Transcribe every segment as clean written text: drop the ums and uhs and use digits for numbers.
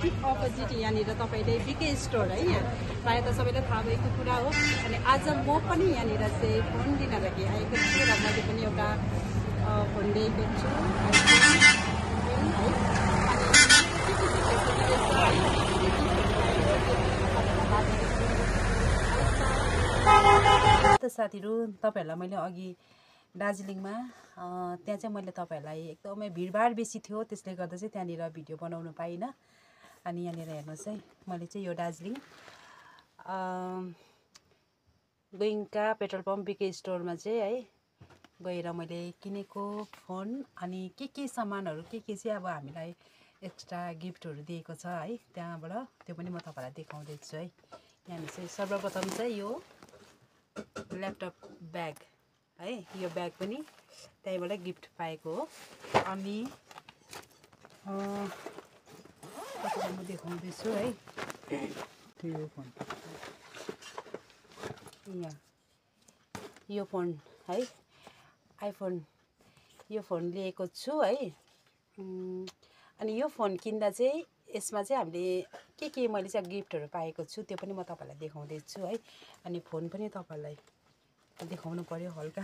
ठिक अपोजिट यहाँनिर तपाईँले बिके स्टोर है यहाँ प्रायः त सबैलाई थाहा भएको कुरा हो। अनि आज म पनि यहाँनिर चाहिँ फोन लिन लागि आएको छु र मैले पनि एउटा फोन लिएको छु त साथीहरू तपाईहरुलाई मैले अघि दार्जिलिङमा त्यहाँ चाहिँ मैले तपाईहरुलाई एकदमै भिडभाड बेसी थियो त्यसले गर्दा चाहिँ त्यहाँनिर भिडियो बनाउन पाइनँ। अनि यहाँनिर हेर्नुहोस् है मैले चाहिँ यो दार्जिलिङ गोइङ्का पेट्रोल पम्प बिके स्टोरमा चाहिँ है गएर मैले किनेको फोन अनि के सामानहरू के चाहिँ अब हामीलाई एक्स्ट्रा गिफ्टहरू दिएको छ है त्यहाँबाट त्यो पनि म तपाईहरुलाई देखाउँदै छु है। यहाँ चाहिँ सर्वप्रथम चाहिँ यो ल्यापटप ब्याग है यो ब्याग पनि त्यहीबाट गिफ्ट पाएको हो। अनि तपाईहरुलाई म देखाउँदै छु है यो फोन यहाँ यो फोन है आइफोन यो फोन लिएको छु है। अनि यो फोन किन्दा चाहिँ यसमा चाहिँ हामीले के मैले चाहिँ गिफ्टहरू पाएको छु त्यो पनि म तपाईहरुलाई देखाउँदै छु है। अनि फोन पनि तपाईहरुलाई देखाउनु पर्यो हल्का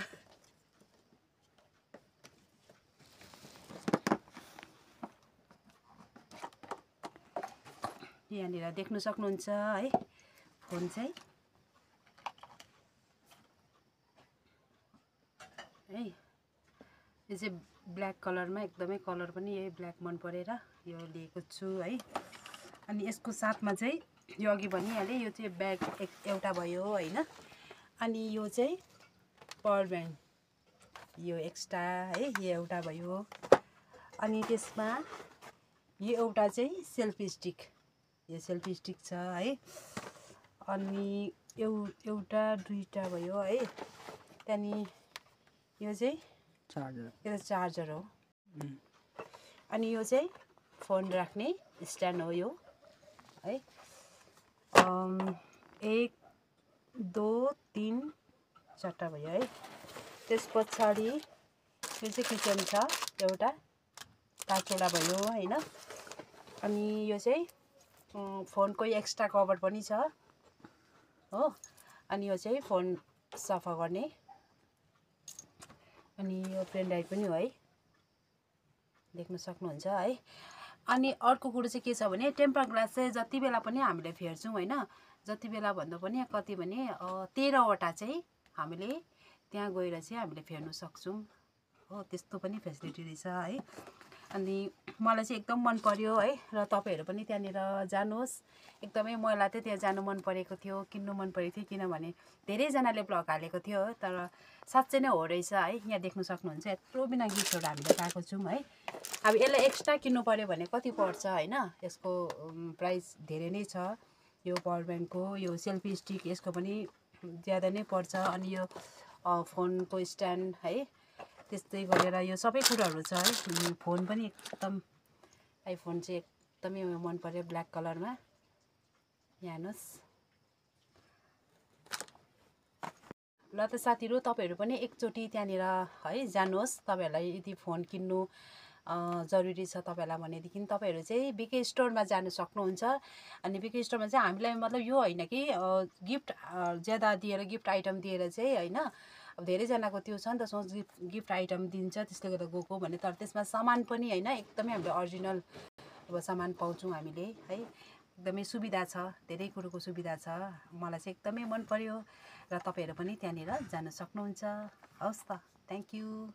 यहाँनिर देख्न सक्नुहुन्छ है फोन चाहिँ है यो चाहिँ ब्ल्याक कलरमा एकदमै कलर पनि यही ब्ल्याक मन परेर यो लिएको छु है। अनि यसको साथमा चाहिँ यो अघि भनिहालेँ यो चाहिँ ब्याग एउटा भयो हैन। अनि यो चाहिँ पावर ब्याङ्क यो एक्स्ट्रा है यो एउटा भयो। अनि त्यसमा यो एउटा चाहिँ सेल्फी स्टिक यो सेल्फी स्टिक छ है। अनि एउटा दुईटा भयो है। त्यहाँदेखि यो चाहिँ चार्जर चार्जर हो। अनि यो चाहिँ फोन राख्ने स्ट्यान्ड हो यो है। 1 2 3 4टा भयो है। त्यस पछाडि यो चाहिँ किचन छ एउटा 5वटा भयो हैन। अनि यो चाहिँ फोनको एक्स्ट्रा कभर पनि छ हो। अनि यो चाहिँ फोन सफा गर्ने अनि यो पेन ड्राइभ पनि हो है देख्न सक्नुहुन्छ है। अनि अर्को कुरो चाहिँ के छ भने टेम्पर ग्लास चाहिँ जति बेला पनि हामीले फेर्छौं हैन जति बेला भन्दा पनि कति भने 13वटा चाहिँ हामीले त्यहाँ गएर चाहिँ हामीले फेर्न सक्छौं हो। त्यस्तो पनि फेसिलिटी रहेछ है। अनि मलाई चाहिँ एकदम मन पर्यो है र तपाईहरु पनि त्यहाँनिर जानुहोस्। एकदमै मलाई चाहिँ त्यहाँ जानु मन परेको थियो किन्नु मन परेको थियो किनभने धेरै जनाले ब्लग हालेको थियो तर साच्चै नै हो रहेछ है। यहाँ देख्न सक्नुहुन्छ यत्रो बिना गिफ्टहरु हामीले पाएको छौं है। अब यसलाई एक्स्ट्रा किन्नु पर्यो भने कति पर्छ हैन यसको प्राइस धेरै नै छ। यो पावर ब्याङ्कको यो सेल्फी स्टिक यसको पनि ज्यादा नै पर्छ। अनि यो फोनको स्ट्यान्ड है त्यस्तै गरेर यो सबै कुराहरु छ है। फोन पनि एकदम आइफोन चाहिँ एकदमै मन पर्यो ब्ल्याक कलरमा यहाँ हेर्नुस्। ल त साथीहरु तपाईहरु पनि एकचोटी त्यहाँनिर है जानुहोस्। तपाईहरुलाई यदि फोन किन्नु जरुरी छ तपाईहरुलाई भनेदेखि तपाईहरु चाहिँ बिके स्टोरमा जान सक्नुहुन्छ। अनि बिके स्टोरमा चाहिँ हामीलाई मतलब यो हैन कि गिफ्ट ज्यादा दिएर गिफ्ट आइटम दिएर चाहिँ हैन। अब धेरै जनाको त्यो छ नि त सोच गिफ्ट आइटम दिन्छ त्यसले गर्दा गएको भने तर त्यसमा सामान पनि हैन एकदमै हामीले ओरिजिनल अब सामान पाउँछौं हामीले है। एकदमै सुविधा छ धेरै कुरोको सुविधा छ। मलाई चाहिँ एकदमै मन पर्यो र तपाईहरु पनि त्यहाँनिर जान सक्नुहुन्छ। हवस् त थ्यांक यू।